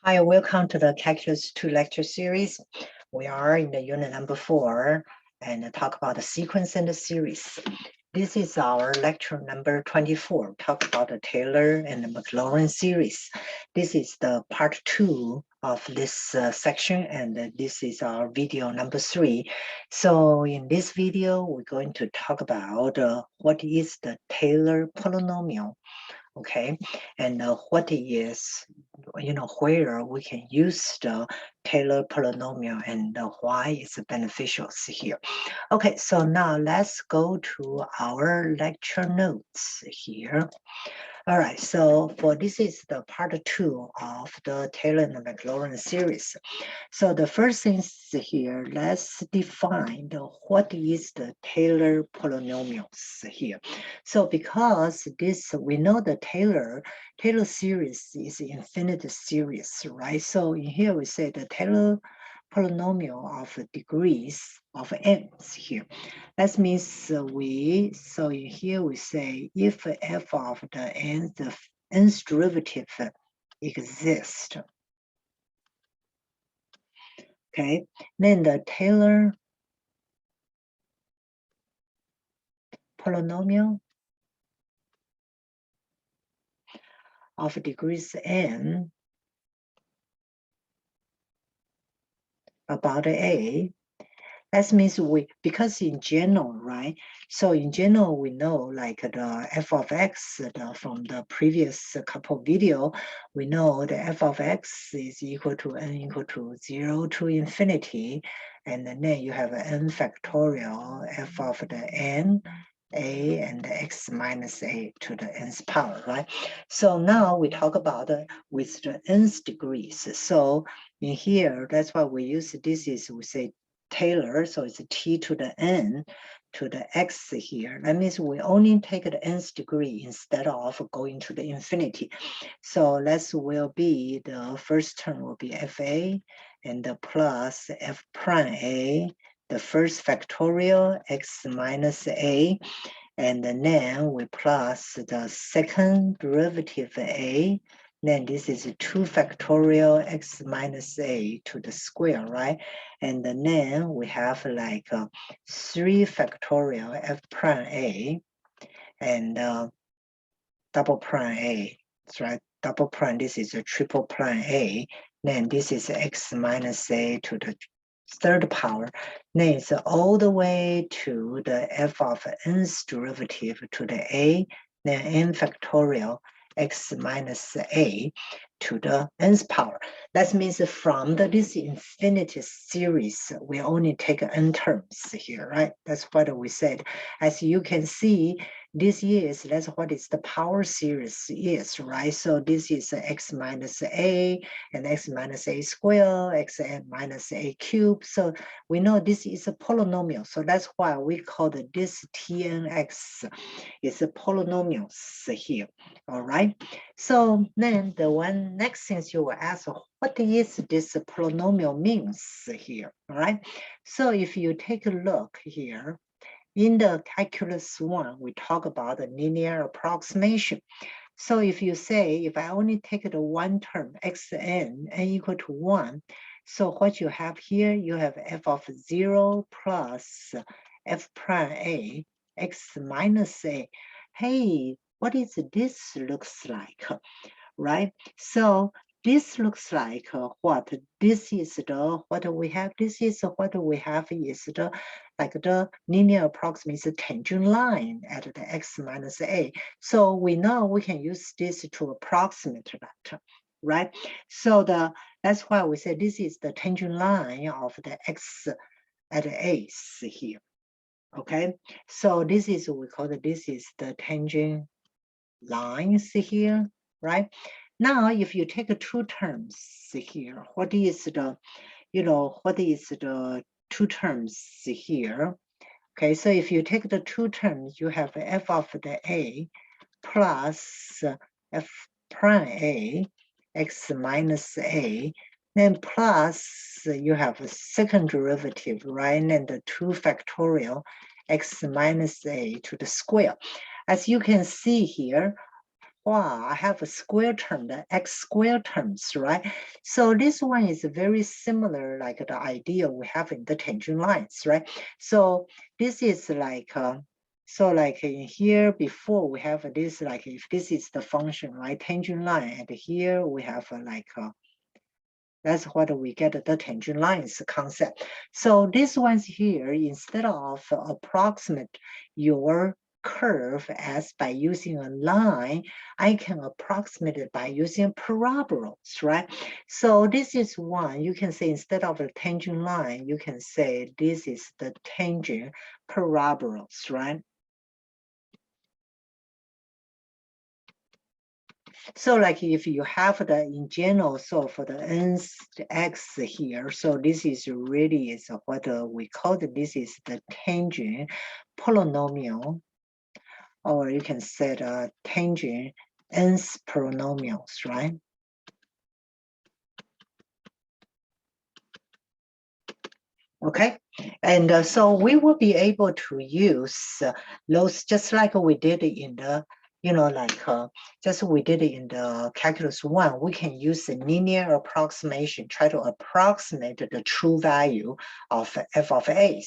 Hi, welcome to the Calculus 2 lecture series. We are in the unit number 4 and talk about the sequence and the series. This is our lecture number 24, talk about the Taylor and the Maclaurin series. This is the part 2 of this section, and this is our video number 3. So in this video, we're going to talk about what is the Taylor polynomial. Okay, and what is, where we can use the Taylor polynomial and why it's beneficial here. Okay, so now let's go to our lecture notes here. All right, so for this is the part 2 of the Taylor and Maclaurin series. So the first thing is here, let's define what is the Taylor polynomials here. So because this, we know the Taylor series is infinite series, right? So in here we say the Taylor polynomial of degrees of n's here. That means so in here we say if f of the nth derivative exists, okay, then the Taylor polynomial of degrees n about a, that means because in general, right? So in general, we know like the f of x from the previous couple video, we know the f of x is equal to n equal to 0 to infinity. And then you have n factorial f of the n, a and x minus a to the nth power, right? So now we talk about with the nth degrees. So in here, that's why we use this is we say Taylor, so it's t to the n to the x here. That means we only take the nth degree instead of going to the infinity. So that will be the first term will be fa and the plus f prime a, the first factorial x minus a, and then we plus the second derivative a, then this is 2 factorial x minus a to the square, right? And then we have like 3 factorial f prime a and double prime a, that's right? Double prime, this is a triple prime a, then this is x minus a to the third power, then it's all the way to the f of nth derivative to the a, then n factorial x minus a to the nth power. That means from this infinity series, we only take n terms here, right? That's what we said. As you can see, this is, that's what is the power series is, right? So this is x minus a and x minus a squared, xn minus a cubed. So we know this is a polynomial. So that's why we call this tnx is a polynomial here, all right? So then the one next thing you will ask, what is this polynomial means here, all right? So if you take a look here, in the calculus 1, we talk about the linear approximation. So if you say, if I only take the one term, xn, n equal to 1, so what you have here, you have f of 0 plus f prime a, x minus a. Hey, what is this looks like, right? So this looks like what? This is the, what we have, this is what we have is the, like the linear approximation tangent line at the x minus a. So we know we can use this to approximate that, right? So that's why we say this is the tangent line of the x at a here, okay? So this is, we call it, this is the tangent lines here, right? Now, if you take two terms here, what is the, what is the two terms here? Okay, so if you take the two terms, you have f of the a plus f prime a, x minus a, then plus you have a second derivative, right? And the 2 factorial x minus a to the square. As you can see here, I have a square term, the x squared terms, right? So this one is very similar, like the idea we have in the tangent lines, right? So this is like, so like in here before we have this, like if this is the function, right? Tangent line, and here we have like, that's what we get the tangent lines concept. So this one's here, instead of approximate your curve as by using a line, I can approximate it by using parabolas, right? So this is one, you can say instead of a tangent line, you can say this is the tangent parabolas, right? So like if you have the in general, so for the nth x here, so this is really is what we call this is the tangent polynomial, or you can say the tangent nth polynomials, right? Okay, and so we will be able to use those just like we did in the, like just we did in the calculus 1, we can use the linear approximation, try to approximate the true value of f of a.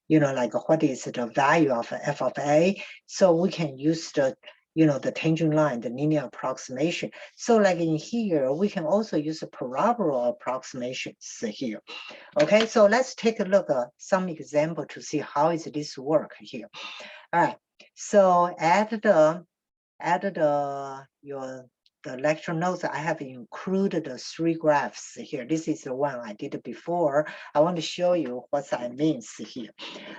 Like what is the value of f of a? So we can use the, the tangent line, the linear approximation. So like in here, we can also use the parabola approximations here. Okay, so let's take a look at some example to see how is this work here. All right, so the lecture notes, I have included the 3 graphs here. This is the one I did before. I want to show you what that means here.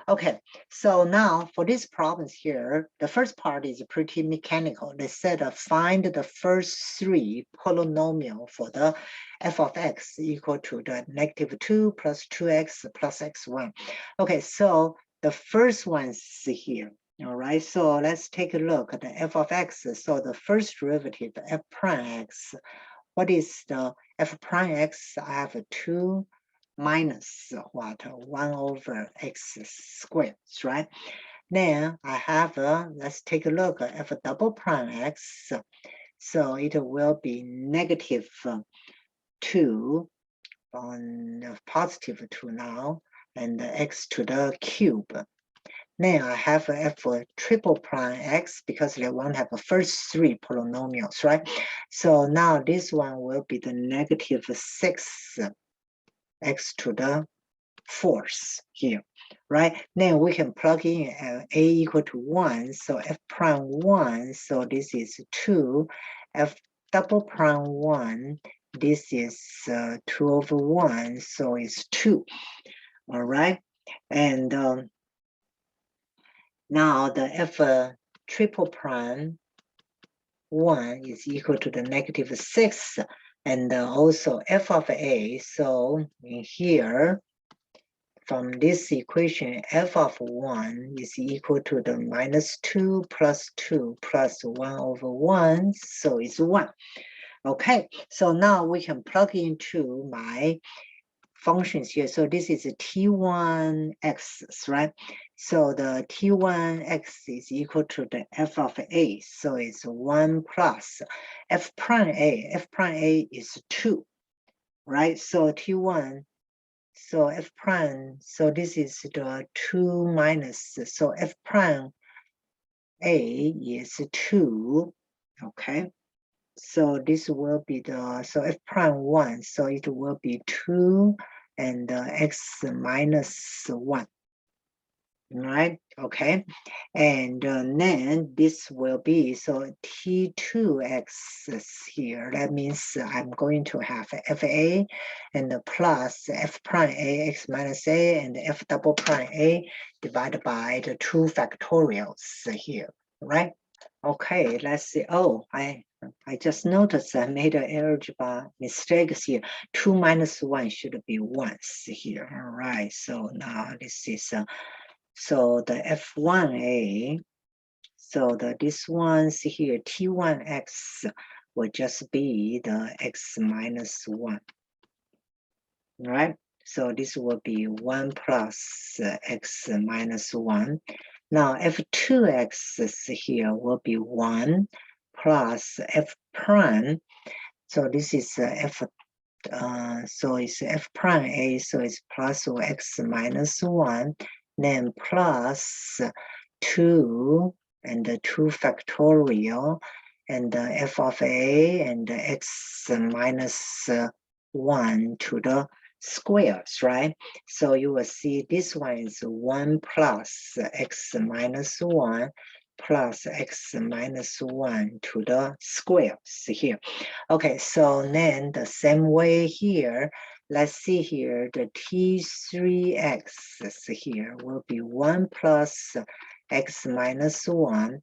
Okay, so now for these problems here, the first part is pretty mechanical. They said find the first 3 polynomial for the f of x equal to the -2 plus 2x plus x1. Okay, so the first one's here. All right, so let's take a look at the f of x. So the first derivative, f prime x. What is the f prime x? I have a 2 minus what? 1 over x squared, right? Then I have let's take a look at f double prime x. So it will be negative 2 on positive 2 now, and x to the cube. Then I have f triple prime x because they want to have the first 3 polynomials, right? So now this one will be the negative 6 x to the 4th here, right? Then we can plug in a equal to 1, so f prime 1, so this is 2, f double prime 1, this is 2 over 1, so it's 2, all right? And now the f triple prime 1 is equal to the negative 6, and also f of a, so in here, from this equation, f of 1 is equal to the -2 plus 2 plus 1 over 1, so it's 1. Okay, so now we can plug into my functions here. So this is a t1x, right? So the t1x is equal to the f of a, so it's 1 plus f prime a. F prime a is 2, right? So t1, so f prime, so this is the 2 minus, so f prime a is 2, okay? So this will be the, so f prime 1, so it will be 2 and x minus 1, right? Okay, and then this will be, so t2x is here. That means I'm going to have fa and the plus f prime a x minus a and f double prime a divided by the 2 factorials here, right? Okay, let's see. Oh, I just noticed I made an algebra mistakes here. 2 minus 1 should be 1 here. All right, so now this is so the f1a, so this one's here, t1x will just be the x minus 1, right? So this will be 1 plus x minus 1. Now f2x is here will be 1 plus f prime. So this is f, so it's f prime a, so it's plus x minus 1, then plus 2 and 2 factorial, and f of a and x minus 1 to the squares, right? So you will see this one is 1 plus x minus 1 plus x minus 1 to the squares here. Okay, so then the same way here, let's see here, the T3x here will be 1 plus x minus 1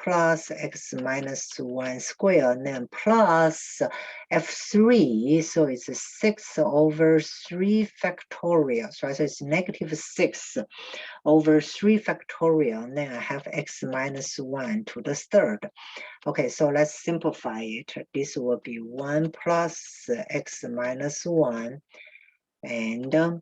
plus x minus 1 square, and then plus f3, so it's 6 over 3 factorial, right? So it's negative 6 over 3 factorial, and then I have x minus 1 to the third. Okay, so let's simplify it. This will be 1 plus x minus 1 and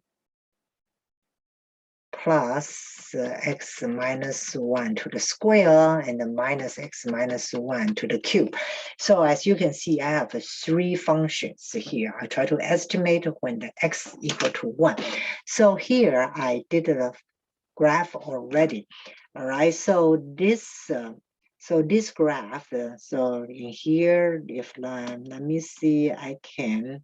plus x minus 1 to the square and minus x minus 1 to the cube. So as you can see, I have 3 functions here. I try to estimate when the x equal to 1. So here I did the graph already. All right, so this graph, so in here, if let me see, I can,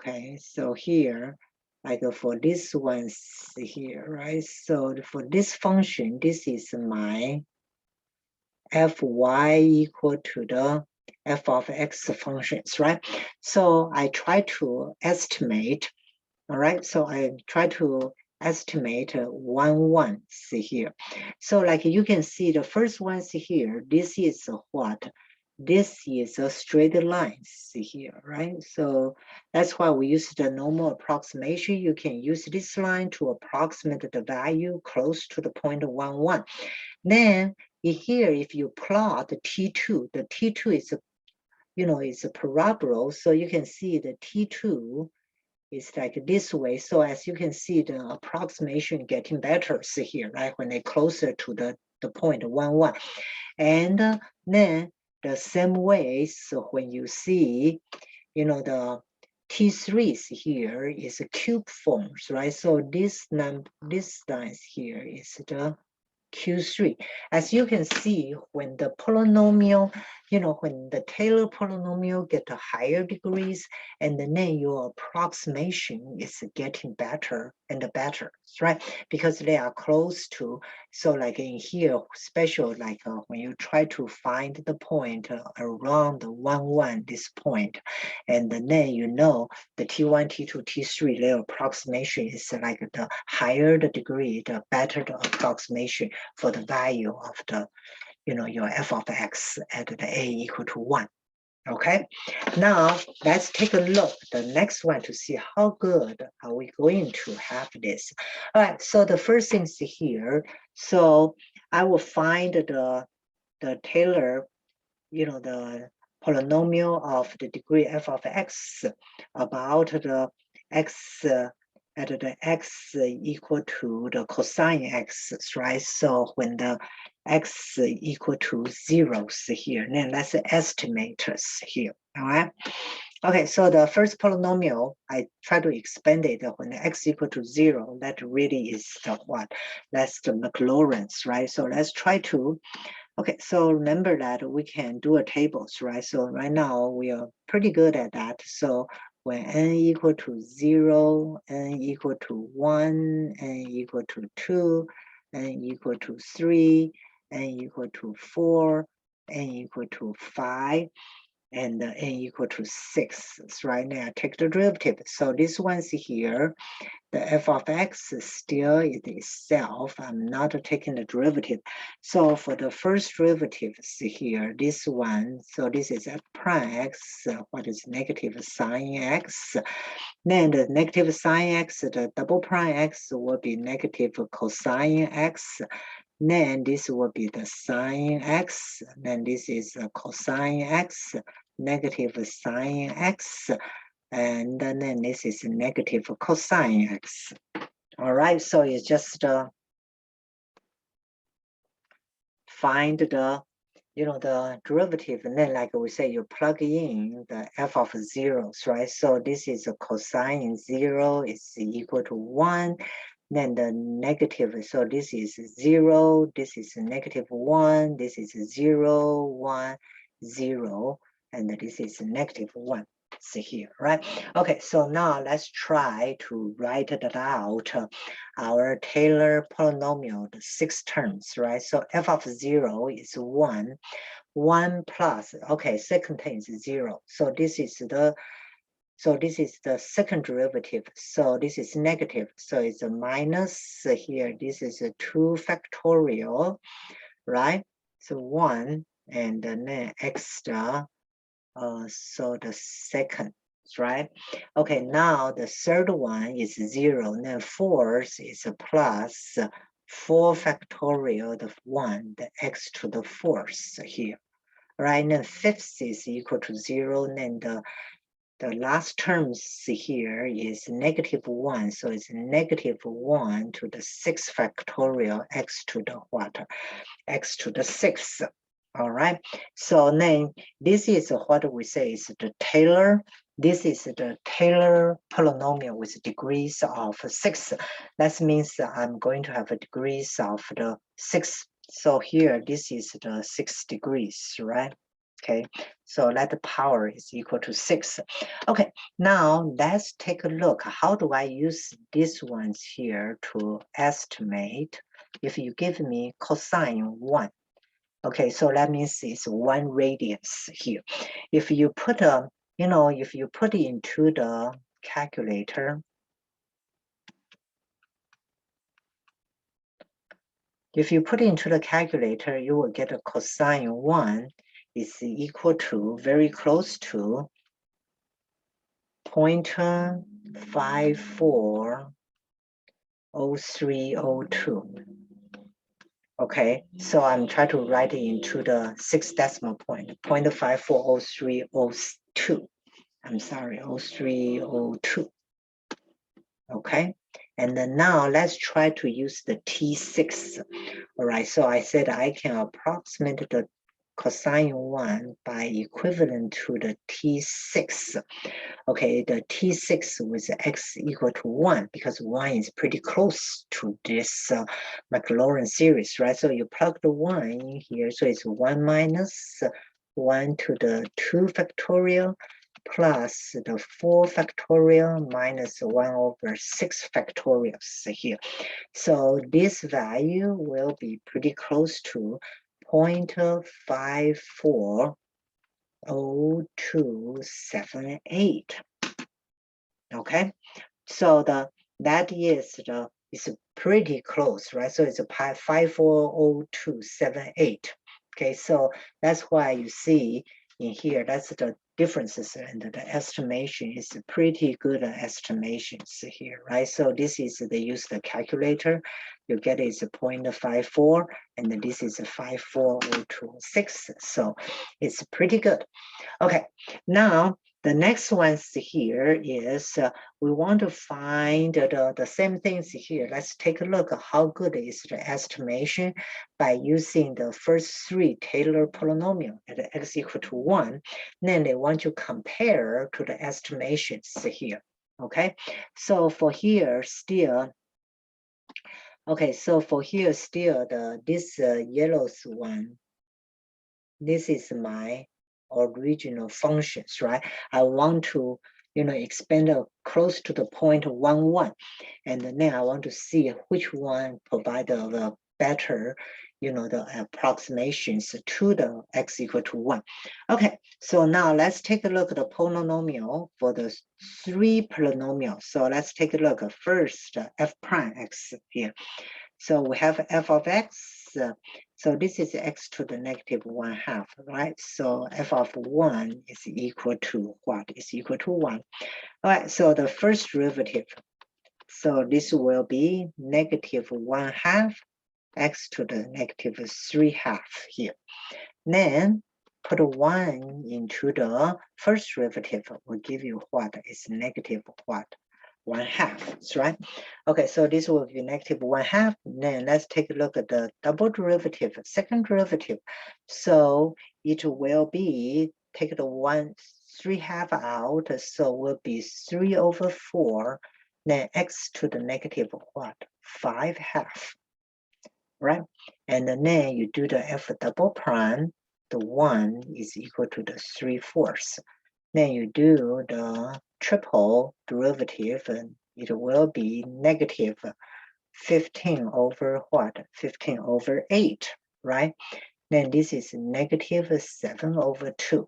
okay, so here, like for this one here, right? So for this function, this is my fy equal to the f of x functions, right? So I try to estimate, all right? So I try to estimate 1 here. So like you can see the first ones here, this is what? This is a straight line here, right? So that's why we use the normal approximation. You can use this line to approximate the value close to the point 1. Then here, if you plot the T2, the T2 is a, it's a parabola. So you can see the T2 is like this way. So as you can see, the approximation getting better here, right? When they closer to the point 1. And then the same way, so when you see, the T3s here is a cube forms, right? So this lines here is the Q3. As you can see, when the polynomial, when the Taylor polynomial get to higher degrees, and then your approximation is getting better and better, right? Because they are close to, so like in here, special like when you try to find the point around 1, this point, and then the T1, T2, T3, their approximation is like the higher the degree, the better the approximation for the value of the, your f of x at the a equal to 1. Okay, now let's take a look the next one to see how good are we going to have this. All right, so the first thing is here. So I will find the Taylor, the polynomial of the degree f of x about the x at the x equal to the cosine x, right? So when the x equal to 0 here, then let's estimate here, all right? Okay, so the first polynomial, I try to expand it when the x equal to 0, that really is the what? That's the Maclaurin's, right? So let's try to, okay, so remember that we can do a tables, right? So right now we are pretty good at that. So when n equal to 0, n equal to 1, n equal to 2, n equal to 3, n equal to 4, n equal to 5, and n equal to 6. So right now, take the derivative. So this one's here. The f of x still is itself. I'm not taking the derivative. So for the first derivative here, this one, so this is f prime x, what is negative sine x. Then the negative sine x, the double prime x will be negative cosine x. Then this will be the sine x. Then this is cosine x, negative sine x. And then this is negative cosine x. All right, so it's just find the, the derivative, and then like we say, you plug in the f of zeros, right? So this is a cosine 0 is equal to 1. Then the negative, so this is 0, this is negative 1, this is 0, 1, 0, and this is negative 1. See here, right? Okay, so now let's try to write it out. Our Taylor polynomial, the 6 terms, right? So f of 0 is 1. 1 plus, okay, second term is 0. So this is the second derivative. So this is negative. So it's a minus here. This is a 2 factorial, right? So 1 and then extra. So the second, right? Okay, now the third one is 0. Then fourth is a plus 4 factorial, the 1, the x to the fourth here. Right, and then fifth is equal to 0, then the last terms here is negative 1, so it's negative 1 to the 6 factorial x to the what? X to the 6th. All right, so then this is what we say is the Taylor. This is the Taylor polynomial with degrees of 6. That means I'm going to have a degrees of the 6. So here, this is the 6 degrees, right? Okay, so let the power is equal to 6. Okay, now let's take a look. How do I use these ones here to estimate? If you give me cosine 1, okay, so that means it's 1 radians here. If you put if you put it into the calculator, you will get a cosine 1 is equal to, very close to 0.540302. Okay, so I'm trying to write it into the 6 decimal point, 0.540302. I'm sorry, 0302. Okay, and then now let's try to use the T6. All right, so I said I can approximate the cosine 1 by equivalent to the T6. Okay, the T6 with x equal to 1, because 1 is pretty close to this Maclaurin series, right? So you plug the 1 in here, so it's 1 minus 1 to the 2 factorial plus the 4 factorial minus 1 over 6 factorials here. So this value will be pretty close to 0.540278. Okay, so that is pretty close, right? So it's a 540278. Okay, so that's why you see in here, that's the differences, and the estimation is pretty good estimations here, right? So this is they use the calculator, you get is 0.54, and then this is 54026. So it's pretty good. Okay, now the next ones here is we want to find the same things here. Let's take a look at how good is the estimation by using the first 3 Taylor polynomial at x equal to 1. Then they want to compare to the estimations here. Okay, so for here still, this yellows one, this is my original functions, right? I want to, expand close to the 0.11, and then I want to see which one provide the better, the approximations to the x equal to 1. Okay, so now let's take a look at the polynomial for the 3 polynomials. So let's take a look at first f prime x here. So we have f of x. So this is x to the negative 1/2, right? So f of 1 is equal to what? Is equal to 1. All right, so the first derivative. So this will be negative 1/2 x to the negative 3/2 here. Then put 1 into the first derivative will give you what is negative what? 1/2, that's right. Okay, so this will be negative 1/2. Then let's take a look at the double derivative, second derivative. So it will be, take the 3/2 out, so will be 3/4. Then x to the negative what? 5/2, right? And then you do the f double prime, the 1 is equal to the 3/4. Then you do the triple derivative, and it will be negative 15 over what? 15/8, right? Then this is negative 7/2.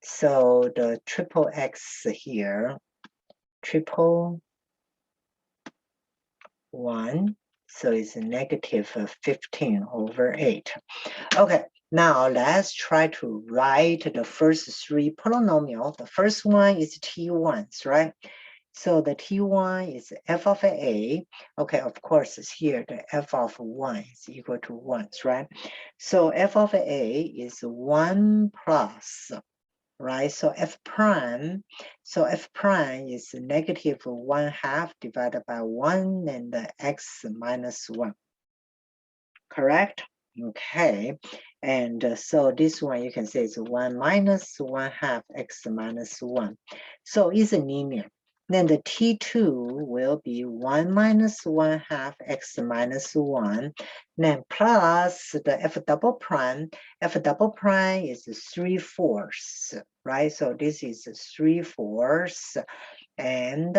So the triple x here, triple 1, so it's negative 15/8. Okay, now let's try to write the first three polynomials. The first one is T1s, right? So the T1 is f of a. Okay, of course, it's here the f of 1 is equal to 1, right? So f of a is 1 plus, right? So f prime is negative 1/2 divided by 1 and the x minus 1, correct? Okay, and so this one you can say is 1 minus 1/2 x minus 1. So it's a linear. Then the T2 will be 1 minus 1/2 x minus 1. Then plus the f double prime. F double prime is 3/4, right? So this is 3/4. And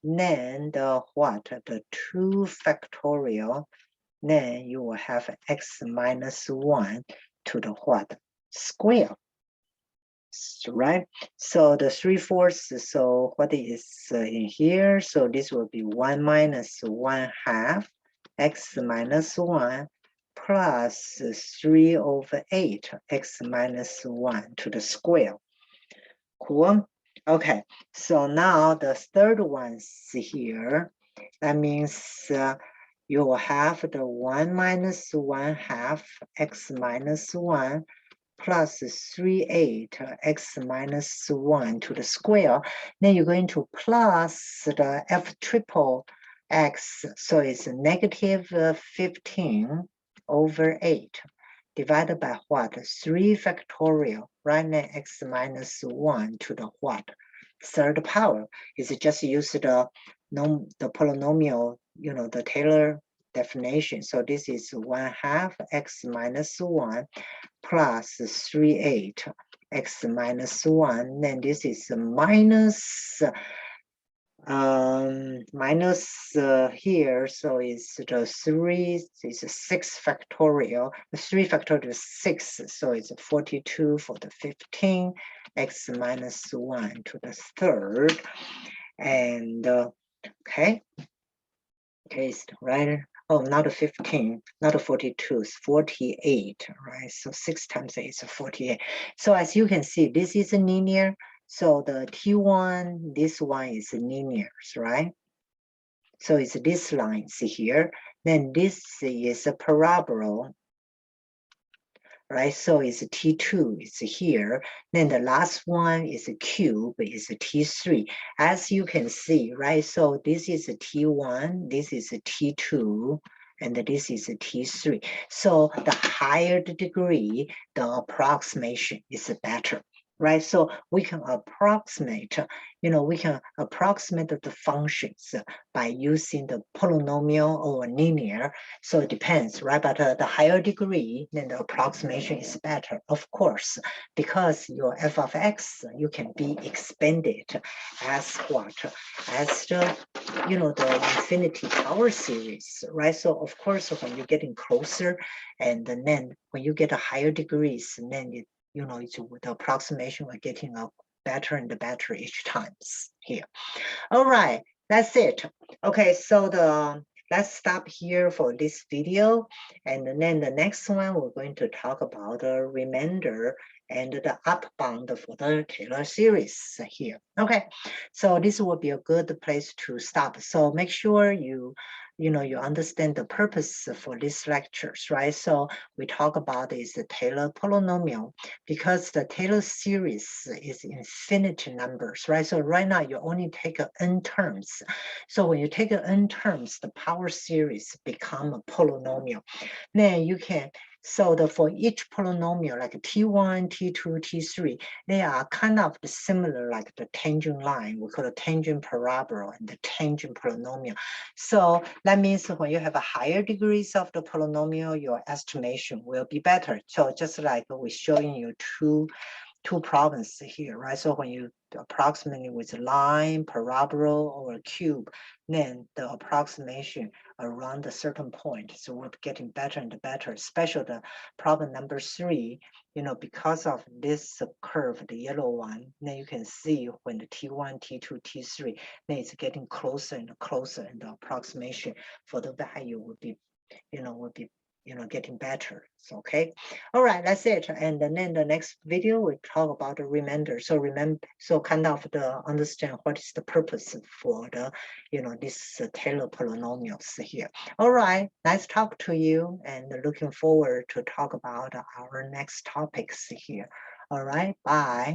then the what? The 2 factorial. Then you will have x minus 1 to the what? Square, right? So the 3/4, so what is in here? So this will be 1 minus 1/2 x minus 1 plus 3/8 x minus 1 to the square. Cool. Okay, so now the third one's here. That means you will have the 1 minus 1/2 x minus 1 plus 3/8 x minus 1 to the square. Then you're going to plus the f triple x, so it's negative 15/8 divided by what? 3 factorial, right? Then x minus 1 to the what? Third power. Is just use the polynomial, the Taylor definition. So this is 1/2 x minus 1 plus 3/8 x minus 1. Then this is minus here, so it's the 3, it's 6 factorial. The 3 factorial is 6, so it's 42 for the 15, x minus 1 to the third. And okay, right? Oh, not a 15, not a 42, it's 48, right? So 6 times 8 is 48. So as you can see, this is a linear. So the T1, this one is linear, right? So it's this line here. Then this is a parabola, right? So it's T2, it's here. Then the last one is a cube, is a T3. As you can see, right? So this is a T1, this is a T2, and this is a T3. So the higher the degree, the approximation is better, right? So we can approximate, the functions by using the polynomial or linear. So it depends, right? But the higher degree, then the approximation is better, of course, because your f of x, you can be expanded as what? As the, the infinity power series, right? So of course, when you're getting closer, and then when you get a higher degrees, then the approximation are getting better and better each times here. All right, that's it. Okay, so let's stop here for this video, and then the next one we're going to talk about the remainder and the upbound for the Taylor series here. Okay, so this will be a good place to stop. So make sure you you understand the purpose for these lectures, right? So we talk about is the Taylor polynomial, because the Taylor series is infinite numbers, right? So right now you only take n terms. So when you take n terms, the power series become a polynomial. Then you can, so for each polynomial, like T1, T2, T3, they are kind of similar like the tangent line. We call it tangent parabola and the tangent polynomial. So that means when you have a higher degrees of the polynomial, your estimation will be better. So just like we're showing you two problems here, right? So when you approximate with line, parabola, or a cube, then the approximation around a certain point, so we're getting better and better, especially the problem number 3, because of this curve, the yellow one, then you can see when the T1, T2, T3, then it's getting closer and closer, and the approximation for the value would be getting better. So, okay. All right, that's it. And then the next video, we talk about the remainder. So kind of understand what is the purpose for the, this Taylor polynomials here. All right, nice talk to you, and looking forward to talk about our next topics here. All right, bye.